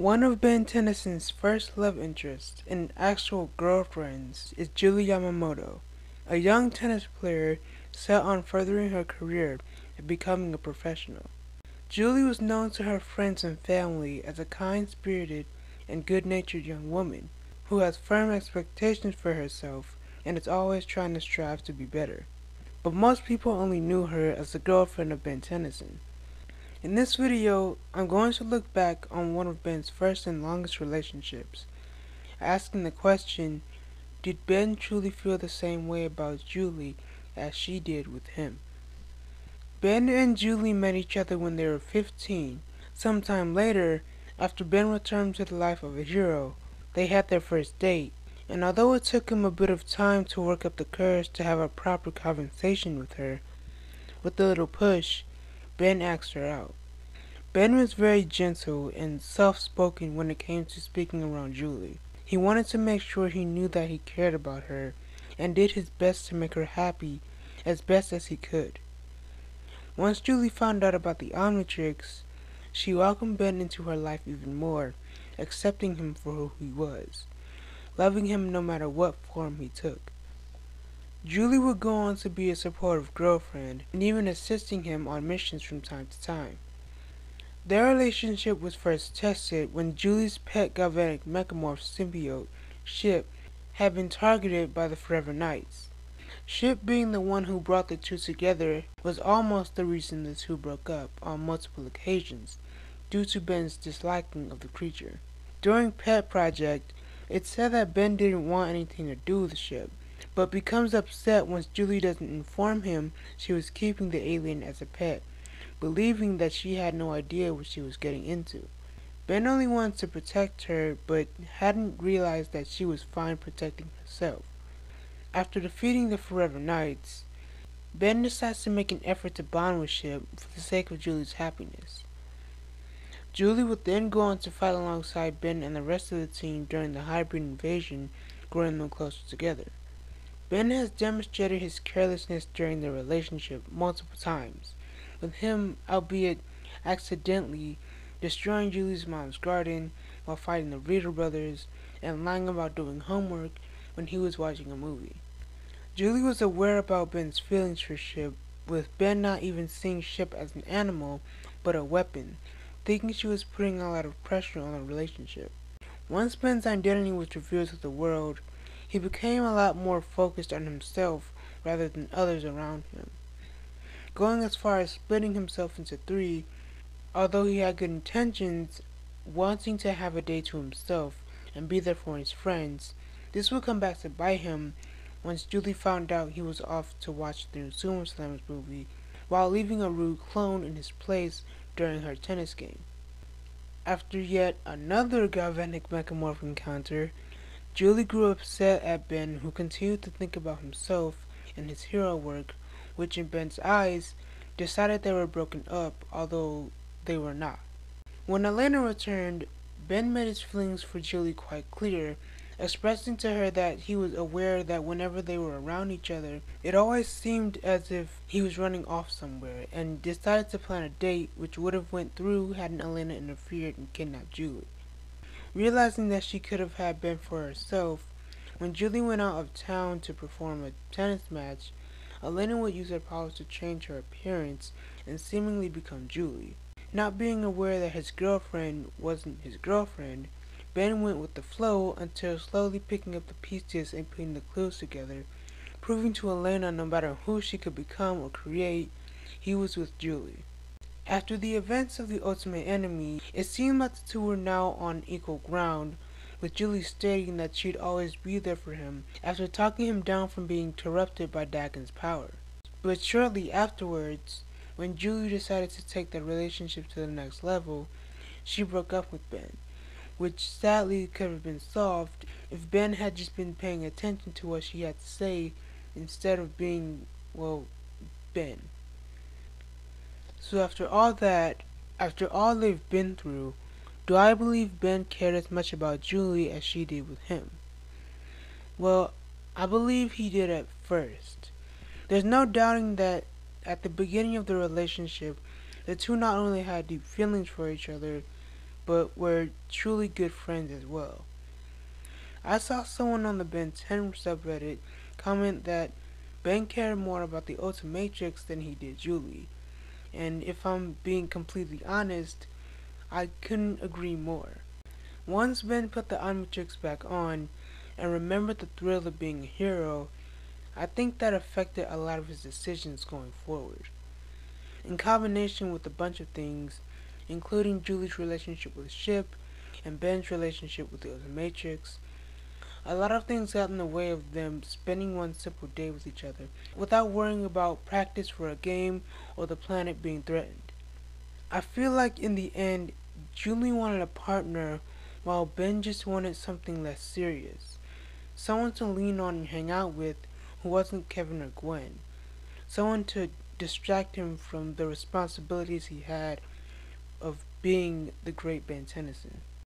One of Ben Tennyson's first love interests and actual girlfriends is Julie Yamamoto, a young tennis player set on furthering her career and becoming a professional. Julie was known to her friends and family as a kind-spirited and good-natured young woman who has firm expectations for herself and is always trying to strive to be better. But most people only knew her as the girlfriend of Ben Tennyson. In this video, I'm going to look back on one of Ben's first and longest relationships, asking the question, did Ben truly feel the same way about Julie as she did with him? Ben and Julie met each other when they were 15. Sometime later, after Ben returned to the life of a hero, they had their first date, and although it took him a bit of time to work up the courage to have a proper conversation with her, with a little push, Ben asked her out. Ben was very gentle and soft-spoken when it came to speaking around Julie. He wanted to make sure he knew that he cared about her and did his best to make her happy as best as he could. Once Julie found out about the Omnitrix, she welcomed Ben into her life even more, accepting him for who he was, loving him no matter what form he took. Julie would go on to be a supportive girlfriend and even assisting him on missions from time to time. Their relationship was first tested when Julie's pet galvanic mechamorph symbiote, Ship, had been targeted by the Forever Knights. Ship, being the one who brought the two together, was almost the reason the two broke up on multiple occasions, due to Ben's disliking of the creature. During Pet Project, it's said that Ben didn't want anything to do with the Ship, but becomes upset once Julie doesn't inform him she was keeping the alien as a pet, believing that she had no idea what she was getting into. Ben only wanted to protect her, but hadn't realized that she was fine protecting herself. After defeating the Forever Knights, Ben decides to make an effort to bond with Ship for the sake of Julie's happiness. Julie would then go on to fight alongside Ben and the rest of the team during the hybrid invasion, growing them closer together. Ben has demonstrated his carelessness during their relationship multiple times, with him, albeit accidentally, destroying Julie's mom's garden while fighting the Reader brothers and lying about doing homework when he was watching a movie. Julie was aware about Ben's feelings for Ship, with Ben not even seeing Ship as an animal, but a weapon, thinking she was putting a lot of pressure on the relationship. Once Ben's identity was revealed to the world, he became a lot more focused on himself rather than others around him, going as far as splitting himself into three, although he had good intentions, wanting to have a day to himself and be there for his friends. This would come back to bite him once Julie found out he was off to watch the new SummerSlam movie, while leaving a rude clone in his place during her tennis game. After yet another galvanic mechamorph encounter, Julie grew upset at Ben, who continued to think about himself and his hero work, which in Ben's eyes decided they were broken up, although they were not. When Elena returned, Ben made his feelings for Julie quite clear, expressing to her that he was aware that whenever they were around each other, it always seemed as if he was running off somewhere, and decided to plan a date which would have went through hadn't Elena interfered and kidnapped Julie. Realizing that she could have had Ben for herself, when Julie went out of town to perform a tennis match, Elena would use her powers to change her appearance and seemingly become Julie. Not being aware that his girlfriend wasn't his girlfriend, Ben went with the flow until slowly picking up the pieces and putting the clues together, proving to Elena no matter who she could become or create, he was with Julie. After the events of the Ultimate Enemy, it seemed like the two were now on equal ground, with Julie stating that she'd always be there for him after talking him down from being interrupted by Dagon's power. But shortly afterwards, when Julie decided to take their relationship to the next level, she broke up with Ben, which sadly could have been solved if Ben had just been paying attention to what she had to say instead of being, well, Ben. So after all they've been through, do I believe Ben cared as much about Julie as she did with him? Well, I believe he did at first. There's no doubting that at the beginning of the relationship, the two not only had deep feelings for each other, but were truly good friends as well. I saw someone on the Ben 10 subreddit comment that Ben cared more about the Ultimatrix than he did Julie, and if I'm being completely honest, I couldn't agree more. Once Ben put the Omnitrix back on and remembered the thrill of being a hero, I think that affected a lot of his decisions going forward. In combination with a bunch of things, including Julie's relationship with Ship and Ben's relationship with the Ultimatrix, a lot of things got in the way of them spending one simple day with each other without worrying about practice for a game or the planet being threatened. I feel like in the end, Julie wanted a partner while Ben just wanted something less serious. Someone to lean on and hang out with who wasn't Kevin or Gwen. Someone to distract him from the responsibilities he had of being the great Ben Tennyson.